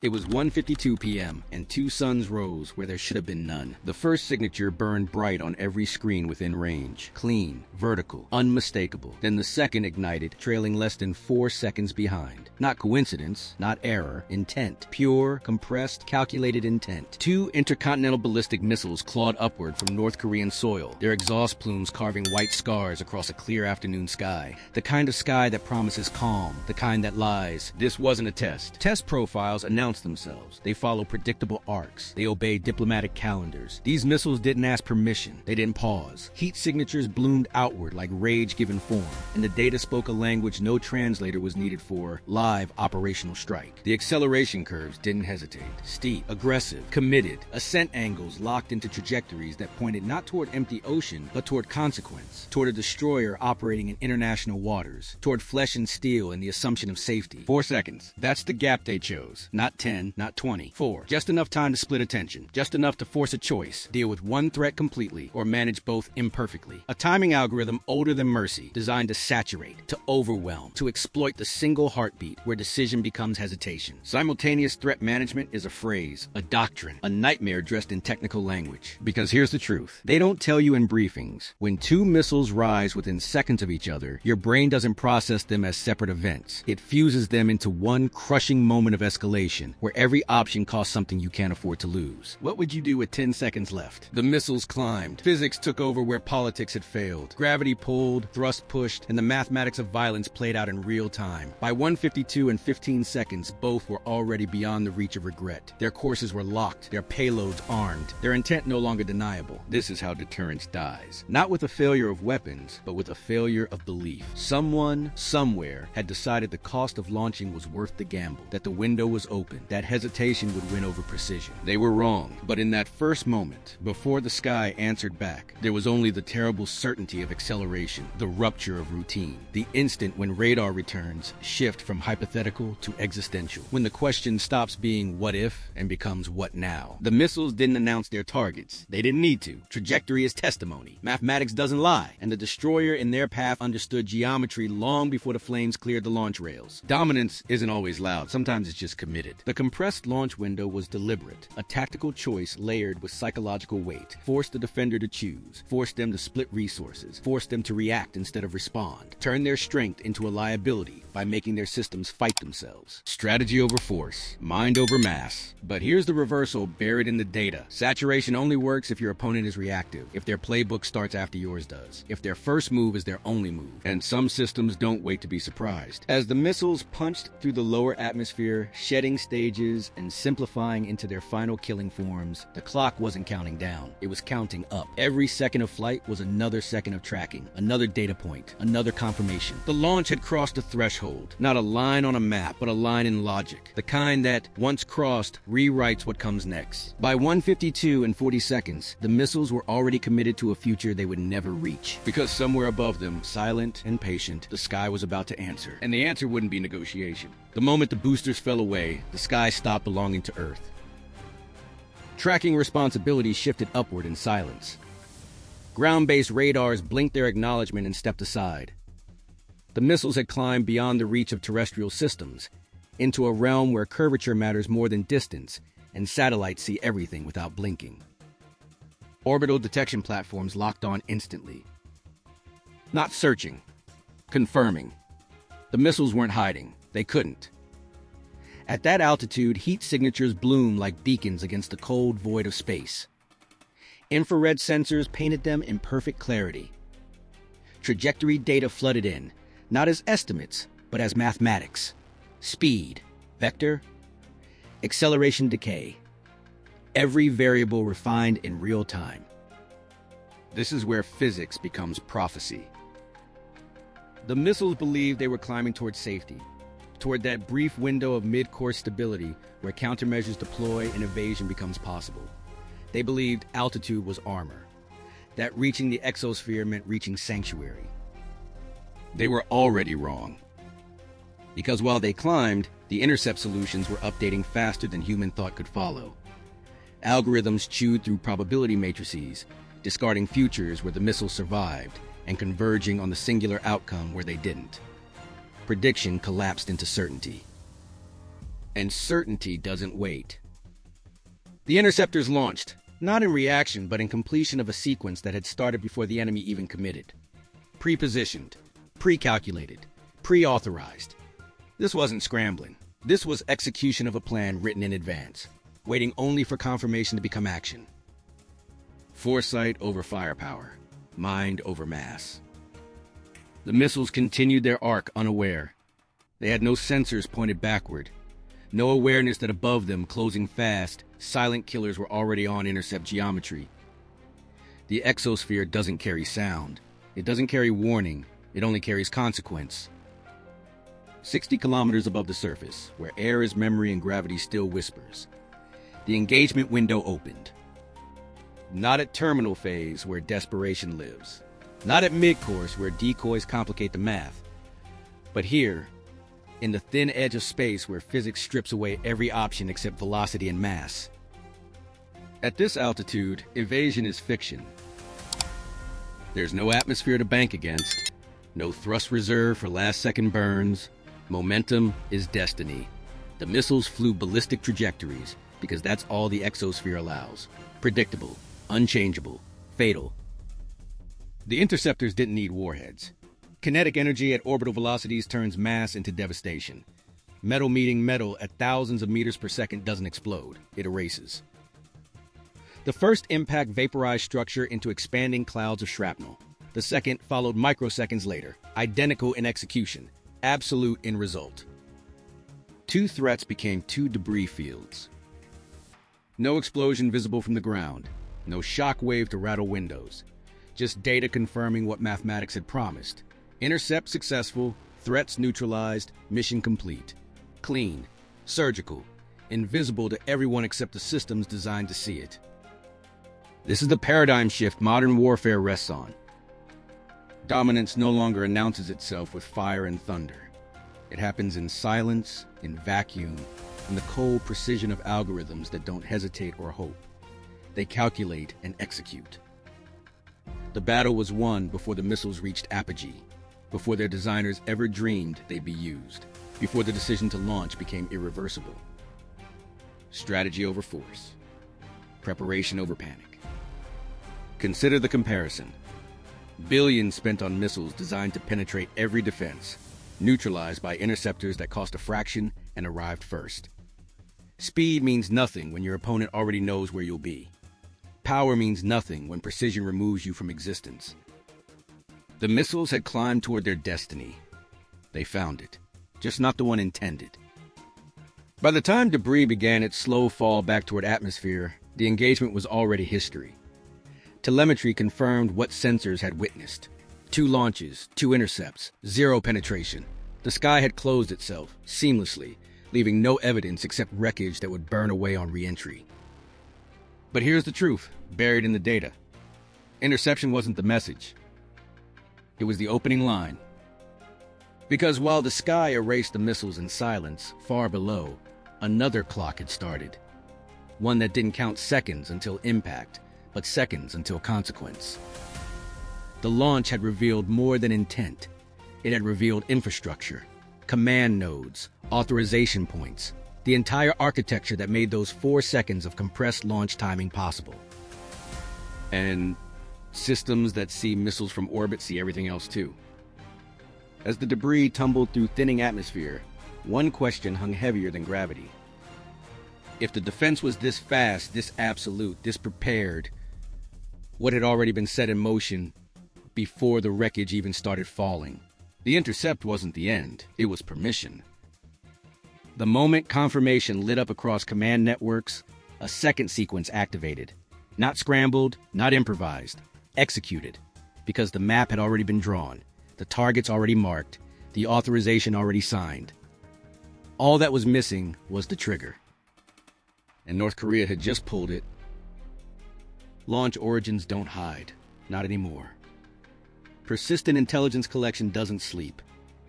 It was 1:52 p.m., and two suns rose where there should have been none. The first signature burned bright on every screen within range. Clean, vertical, unmistakable. Then the second ignited, trailing less than 4 seconds behind. Not coincidence, not error, intent. Pure, compressed, calculated intent. Two intercontinental ballistic missiles clawed upward from North Korean soil, their exhaust plumes carving white scars across a clear afternoon sky. The kind of sky that promises calm, the kind that lies. This wasn't a test. Test profiles announced themselves. They follow predictable arcs. They obey diplomatic calendars. These missiles didn't ask permission. They didn't pause. Heat signatures bloomed outward like rage given form, and the data spoke a language no translator was needed for live operational strike. The acceleration curves didn't hesitate. Steep, aggressive, committed. Ascent angles locked into trajectories that pointed not toward empty ocean, but toward consequence, toward a destroyer operating in international waters, toward flesh and steel and the assumption of safety. 4 seconds. That's the gap they chose. Not 10, not 20. 4. Just enough time to split attention. Just enough to force a choice. Deal with one threat completely or manage both imperfectly. A timing algorithm older than mercy, designed to saturate, to overwhelm, to exploit the single heartbeat where decision becomes hesitation. Simultaneous threat management is a phrase, a doctrine, a nightmare dressed in technical language. Because here's the truth. They don't tell you in briefings. When two missiles rise within seconds of each other, your brain doesn't process them as separate events. It fuses them into one crushing moment of escalation, where every option costs something you can't afford to lose. What would you do with 10 seconds left? The missiles climbed. Physics took over where politics had failed. Gravity pulled, thrust pushed, and the mathematics of violence played out in real time. By 1:52 and 15 seconds, both were already beyond the reach of regret. Their courses were locked, their payloads armed, their intent no longer deniable. This is how deterrence dies. Not with a failure of weapons, but with a failure of belief. Someone, somewhere, had decided the cost of launching was worth the gamble, that the window was open, that hesitation would win over precision. They were wrong, but in that first moment, before the sky answered back, there was only the terrible certainty of acceleration, the rupture of routine, the instant when radar returns shift from hypothetical to existential, when the question stops being what if and becomes what now. The missiles didn't announce their targets. They didn't need to. Trajectory is testimony. Mathematics doesn't lie, and the destroyer in their path understood geometry long before the flames cleared the launch rails. Dominance isn't always loud. Sometimes it's just committed. The compressed launch window was deliberate, a tactical choice layered with psychological weight. Forced the defender to choose, forced them to split resources, forced them to react instead of respond, turn their strength into a liability by making their systems fight themselves. Strategy over force, mind over mass. But here's the reversal buried in the data. Saturation only works if your opponent is reactive, if their playbook starts after yours does, if their first move is their only move. And some systems don't wait to be surprised. As the missiles punched through the lower atmosphere, shedding stages and simplifying into their final killing forms, the clock wasn't counting down. It was counting up. Every second of flight was another second of tracking, another data point, another confirmation. The launch had crossed a threshold, not a line on a map, but a line in logic. The kind that, once crossed, rewrites what comes next. By 1:52 and 40 seconds, the missiles were already committed to a future they would never reach. Because somewhere above them, silent and patient, the sky was about to answer. And the answer wouldn't be negotiation. The moment the boosters fell away, the sky stopped belonging to Earth. Tracking responsibility shifted upward in silence. Ground-based radars blinked their acknowledgement and stepped aside. The missiles had climbed beyond the reach of terrestrial systems, into a realm where curvature matters more than distance, and satellites see everything without blinking. Orbital detection platforms locked on instantly. Not searching, confirming. The missiles weren't hiding. They couldn't. At that altitude, heat signatures bloom like beacons against the cold void of space. Infrared sensors painted them in perfect clarity. Trajectory data flooded in, not as estimates, but as mathematics. Speed, vector, acceleration decay. Every variable refined in real time. This is where physics becomes prophecy. The missiles believed they were climbing toward safety, toward that brief window of mid-course stability where countermeasures deploy and evasion becomes possible. They believed altitude was armor, that reaching the exosphere meant reaching sanctuary. They were already wrong. Because while they climbed, the intercept solutions were updating faster than human thought could follow. Algorithms chewed through probability matrices, discarding futures where the missiles survived, and converging on the singular outcome where they didn't. Prediction collapsed into certainty. And certainty doesn't wait. The interceptors launched, not in reaction, but in completion of a sequence that had started before the enemy even committed. Pre-positioned, pre-calculated, pre-authorized. This wasn't scrambling. This was execution of a plan written in advance, waiting only for confirmation to become action. Foresight over firepower, mind over mass. The missiles continued their arc unaware. They had no sensors pointed backward, no awareness that above them, closing fast, silent killers were already on intercept geometry. The exosphere doesn't carry sound. It doesn't carry warning. It only carries consequence. 60 kilometers above the surface, where air is memory and gravity still whispers, the engagement window opened. Not at terminal phase, where desperation lives. Not at mid-course, where decoys complicate the math. But here, in the thin edge of space where physics strips away every option except velocity and mass. At this altitude, evasion is fiction. There's no atmosphere to bank against, no thrust reserve for last-second burns. Momentum is destiny. The missiles flew ballistic trajectories because that's all the exosphere allows. Predictable, unchangeable, fatal. The interceptors didn't need warheads. Kinetic energy at orbital velocities turns mass into devastation. Metal meeting metal at thousands of meters per second doesn't explode, it erases. The first impact vaporized structure into expanding clouds of shrapnel. The second followed microseconds later, identical in execution, absolute in result. Two threats became two debris fields. No explosion visible from the ground, no shock wave to rattle windows, just data confirming what mathematics had promised. Intercept successful, threats neutralized, mission complete. Clean, surgical, invisible to everyone except the systems designed to see it. This is the paradigm shift modern warfare rests on. Dominance no longer announces itself with fire and thunder. It happens in silence, in vacuum, in the cold precision of algorithms that don't hesitate or hope. They calculate and execute. The battle was won before the missiles reached apogee, before their designers ever dreamed they'd be used, before the decision to launch became irreversible. Strategy over force. Preparation over panic. Consider the comparison. Billions spent on missiles designed to penetrate every defense, neutralized by interceptors that cost a fraction and arrived first. Speed means nothing when your opponent already knows where you'll be. Power means nothing when precision removes you from existence. The missiles had climbed toward their destiny. They found it, just not the one intended. By the time debris began its slow fall back toward atmosphere, the engagement was already history. Telemetry confirmed what sensors had witnessed. 2 launches, 2 intercepts, 0 penetration. The sky had closed itself, seamlessly, leaving no evidence except wreckage that would burn away on re-entry. But here's the truth, buried in the data. Interception wasn't the message. It was the opening line. Because while the sky erased the missiles in silence, far below, another clock had started. One that didn't count seconds until impact, but seconds until consequence. The launch had revealed more than intent. It had revealed infrastructure, command nodes, authorization points, the entire architecture that made those 4 seconds of compressed launch timing possible. And systems that see missiles from orbit see everything else too. As the debris tumbled through thinning atmosphere, one question hung heavier than gravity. If the defense was this fast, this absolute, this prepared, what had already been set in motion before the wreckage even started falling? The intercept wasn't the end, it was permission. The moment confirmation lit up across command networks, a second sequence activated. Not scrambled, not improvised. Executed, because the map had already been drawn, the targets already marked, the authorization already signed. All that was missing was the trigger. And North Korea had just pulled it. Launch origins don't hide, not anymore. Persistent intelligence collection doesn't sleep.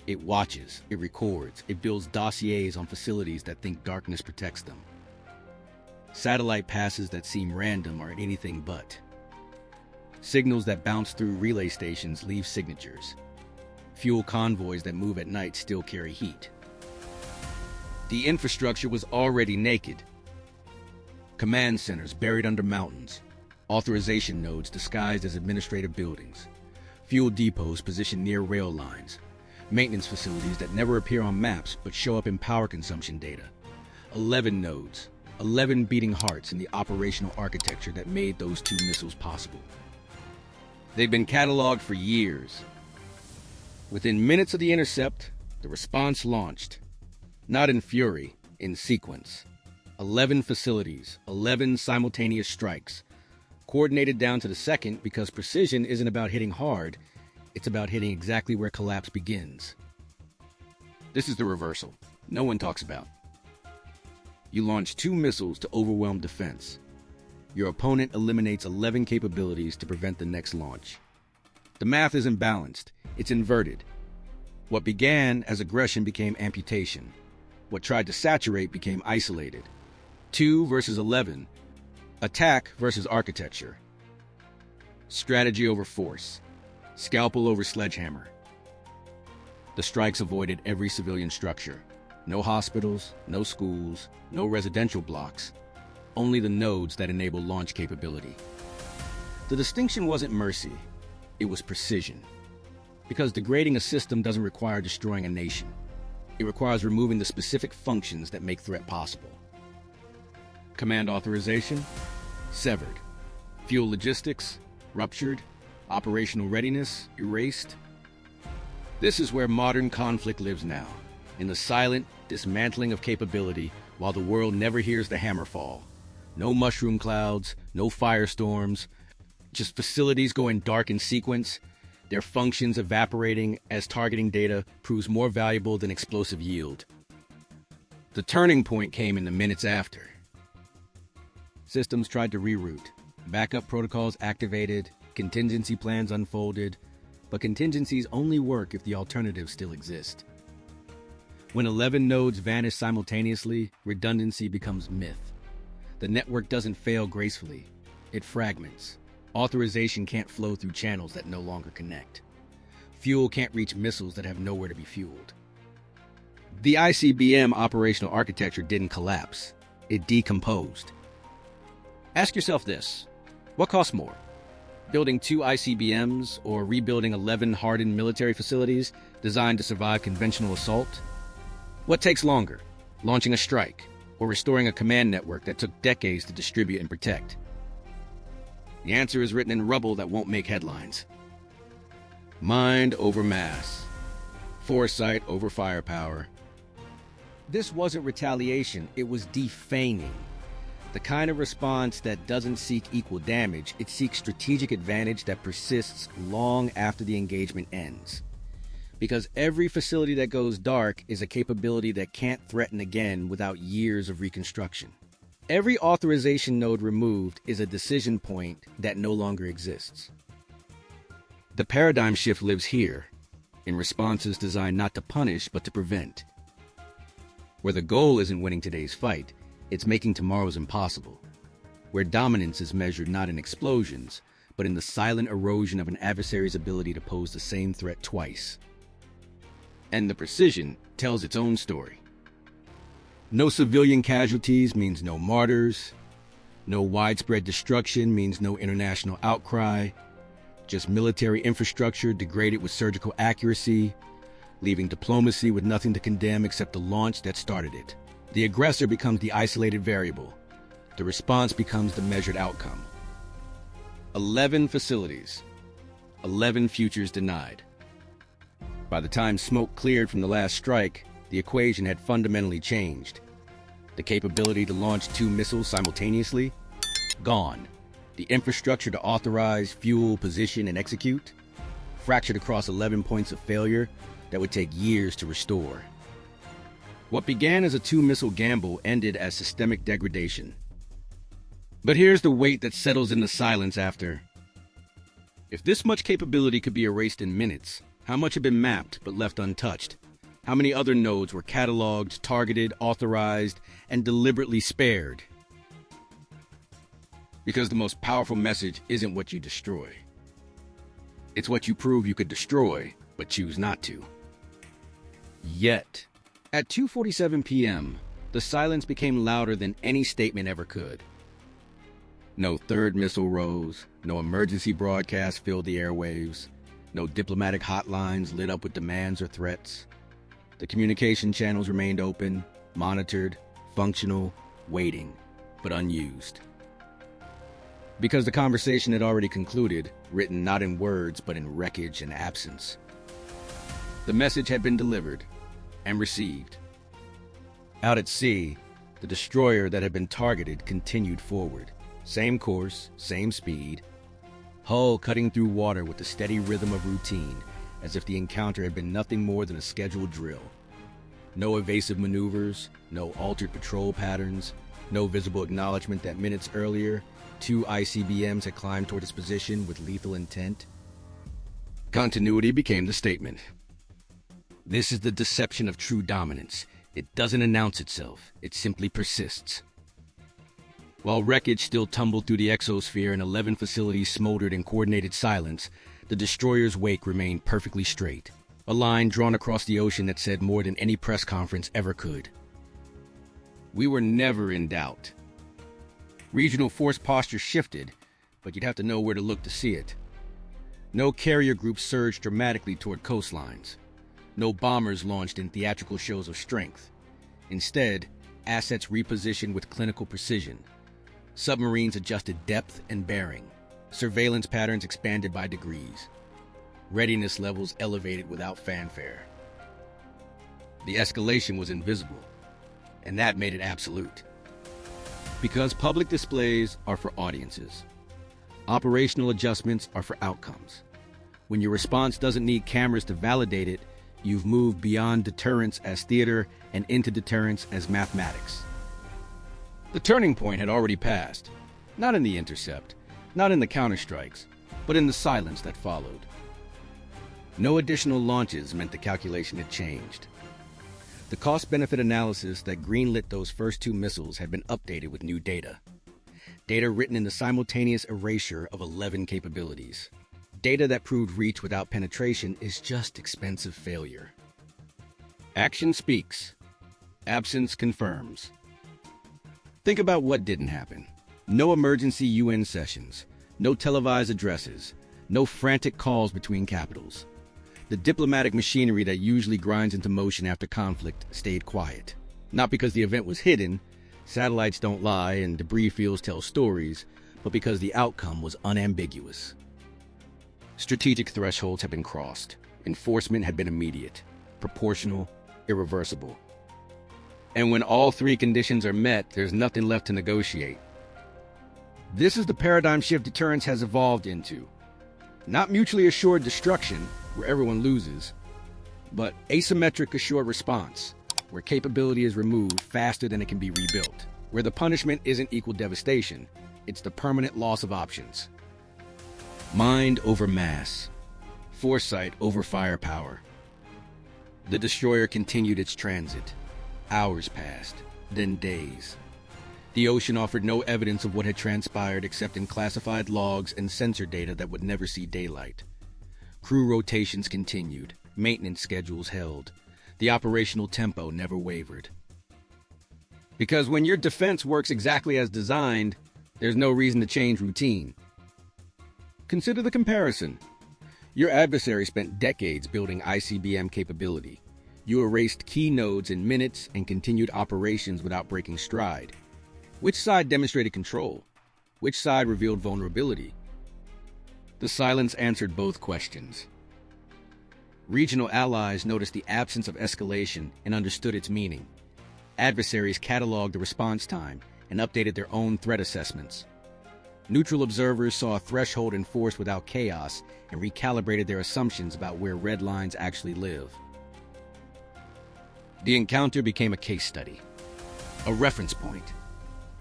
It watches, it records, it builds dossiers on facilities that think darkness protects them. Satellite passes that seem random are anything but. Signals that bounce through relay stations leave signatures. Fuel convoys that move at night still carry heat. The infrastructure was already naked. Command centers buried under mountains, authorization nodes disguised as administrative buildings, fuel depots positioned near rail lines, maintenance facilities that never appear on maps but show up in power consumption data. 11 nodes, 11 beating hearts in the operational architecture that made those two missiles possible. They've been cataloged for years. Within minutes of the intercept, the response launched. Not in fury, in sequence. 11 facilities, 11 simultaneous strikes, coordinated down to the second because precision isn't about hitting hard, it's about hitting exactly where collapse begins. This is the reversal no one talks about. You launch 2 missiles to overwhelm defense. Your opponent eliminates 11 capabilities to prevent the next launch. The math isn't balanced, it's inverted. What began as aggression became amputation. What tried to saturate became isolated. 2 versus 11. Attack versus architecture. Strategy over force. Scalpel over sledgehammer. The strikes avoided every civilian structure. No hospitals, no schools, no residential blocks. Only the nodes that enable launch capability. The distinction wasn't mercy, it was precision. Because degrading a system doesn't require destroying a nation. It requires removing the specific functions that make threat possible. Command authorization, severed. Fuel logistics, ruptured. Operational readiness, erased. This is where modern conflict lives now, in the silent dismantling of capability while the world never hears the hammer fall. No mushroom clouds, no firestorms, just facilities going dark in sequence, their functions evaporating as targeting data proves more valuable than explosive yield. The turning point came in the minutes after. Systems tried to reroute, backup protocols activated, contingency plans unfolded, but contingencies only work if the alternatives still exist. When 11 nodes vanish simultaneously, redundancy becomes myth. The network doesn't fail gracefully, it fragments. Authorization can't flow through channels that no longer connect. Fuel can't reach missiles that have nowhere to be fueled. The ICBM operational architecture didn't collapse, it decomposed. Ask yourself this, what costs more? Building 2 ICBMs or rebuilding 11 hardened military facilities designed to survive conventional assault? What takes longer, launching a strike or restoring a command network that took decades to distribute and protect? The answer is written in rubble that won't make headlines. Mind over mass. Foresight over firepower. This wasn't retaliation, it was defaming. The kind of response that doesn't seek equal damage, it seeks strategic advantage that persists long after the engagement ends. Because every facility that goes dark is a capability that can't threaten again without years of reconstruction. Every authorization node removed is a decision point that no longer exists. The paradigm shift lives here, in responses designed not to punish but to prevent. Where the goal isn't winning today's fight, it's making tomorrow's impossible. Where dominance is measured not in explosions, but in the silent erosion of an adversary's ability to pose the same threat twice. And the precision tells its own story. No civilian casualties means no martyrs. No widespread destruction means no international outcry. Just military infrastructure degraded with surgical accuracy, leaving diplomacy with nothing to condemn except the launch that started it. The aggressor becomes the isolated variable. The response becomes the measured outcome. 11 facilities, 11 futures denied. By the time smoke cleared from the last strike, the equation had fundamentally changed. The capability to launch 2 missiles simultaneously? Gone. The infrastructure to authorize, fuel, position, and execute? Fractured across 11 points of failure that would take years to restore. What began as a 2-missile gamble ended as systemic degradation. But here's the weight that settles in the silence after. If this much capability could be erased in minutes, how much had been mapped but left untouched? How many other nodes were cataloged, targeted, authorized, and deliberately spared? Because the most powerful message isn't what you destroy. It's what you prove you could destroy, but choose not to. Yet, At 2:47 p.m., the silence became louder than any statement ever could. No third missile rose, no emergency broadcast filled the airwaves, no diplomatic hotlines lit up with demands or threats. The communication channels remained open, monitored, functional, waiting, but unused. Because the conversation had already concluded, written not in words but in wreckage and absence. The message had been delivered and received. Out at sea, the destroyer that had been targeted continued forward. Same course, same speed, hull cutting through water with the steady rhythm of routine, as if the encounter had been nothing more than a scheduled drill. No evasive maneuvers, no altered patrol patterns, no visible acknowledgement that minutes earlier, 2 ICBMs had climbed toward its position with lethal intent. Continuity became the statement. This is the deception of true dominance. It doesn't announce itself, it simply persists. While wreckage still tumbled through the exosphere and 11 facilities smoldered in coordinated silence, the destroyer's wake remained perfectly straight, a line drawn across the ocean that said more than any press conference ever could. We were never in doubt. Regional force posture shifted, but you'd have to know where to look to see it. No carrier groups surged dramatically toward coastlines. No bombers launched in theatrical shows of strength. Instead, assets repositioned with clinical precision. Submarines adjusted depth and bearing. Surveillance patterns expanded by degrees. Readiness levels elevated without fanfare. The escalation was invisible, and that made it absolute. Because public displays are for audiences. Operational adjustments are for outcomes. When your response doesn't need cameras to validate it, you've moved beyond deterrence as theater and into deterrence as mathematics. The turning point had already passed, not in the intercept, not in the counterstrikes, but in the silence that followed. No additional launches meant the calculation had changed. The cost-benefit analysis that greenlit those first 2 missiles had been updated with new data. Data written in the simultaneous erasure of 11 capabilities. Data that proved reach without penetration is just expensive failure. Action speaks. Absence confirms. Think about what didn't happen. No emergency UN sessions, no televised addresses, no frantic calls between capitals. The diplomatic machinery that usually grinds into motion after conflict stayed quiet. Not because the event was hidden, satellites don't lie and debris fields tell stories, but because the outcome was unambiguous. Strategic thresholds had been crossed. Enforcement had been immediate, proportional, irreversible. And when all 3 conditions are met, there's nothing left to negotiate. This is the paradigm shift deterrence has evolved into. Not mutually assured destruction, where everyone loses, but asymmetric assured response, where capability is removed faster than it can be rebuilt, where the punishment isn't equal devastation, it's the permanent loss of options. Mind over mass, foresight over firepower. The destroyer continued its transit. Hours passed, then days. The ocean offered no evidence of what had transpired except in classified logs and sensor data that would never see daylight. Crew rotations continued, maintenance schedules held. The operational tempo never wavered. Because when your defense works exactly as designed, there's no reason to change routine. Consider the comparison. Your adversary spent decades building ICBM capability. You erased key nodes in minutes and continued operations without breaking stride. Which side demonstrated control? Which side revealed vulnerability? The silence answered both questions. Regional allies noticed the absence of escalation and understood its meaning. Adversaries cataloged the response time and updated their own threat assessments. Neutral observers saw a threshold enforced without chaos and recalibrated their assumptions about where red lines actually live. The encounter became a case study, a reference point,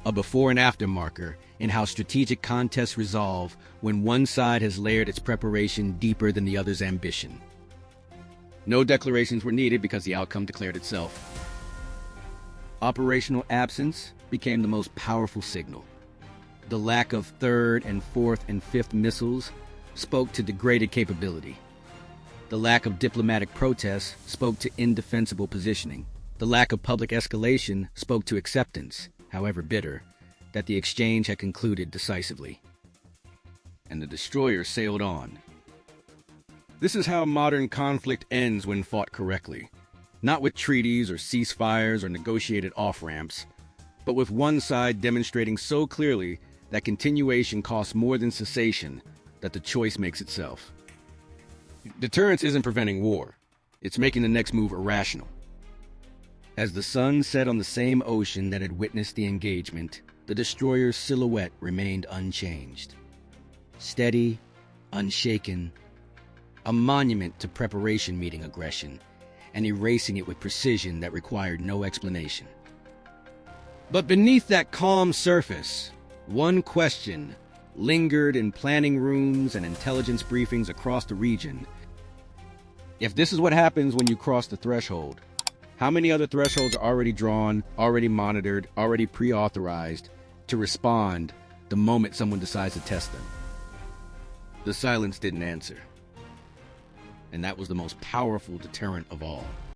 a before and after marker in how strategic contests resolve when one side has layered its preparation deeper than the other's ambition. No declarations were needed because the outcome declared itself. Operational absence became the most powerful signal. The lack of 3rd and 4th and 5th missiles spoke to degraded capability. The lack of diplomatic protests spoke to indefensible positioning. The lack of public escalation spoke to acceptance, however bitter, that the exchange had concluded decisively. And the destroyer sailed on. This is how modern conflict ends when fought correctly. Not with treaties or ceasefires or negotiated off-ramps, but with one side demonstrating so clearly that continuation costs more than cessation that the choice makes itself. Deterrence isn't preventing war. It's making the next move irrational. As the sun set on the same ocean that had witnessed the engagement, the destroyer's silhouette remained unchanged. Steady, unshaken, a monument to preparation meeting aggression, and erasing it with precision that required no explanation. But beneath that calm surface, one question lingered in planning rooms and intelligence briefings across the region. If this is what happens when you cross the threshold, how many other thresholds are already drawn, already monitored, already pre-authorized to respond the moment someone decides to test them? The silence didn't answer. And that was the most powerful deterrent of all.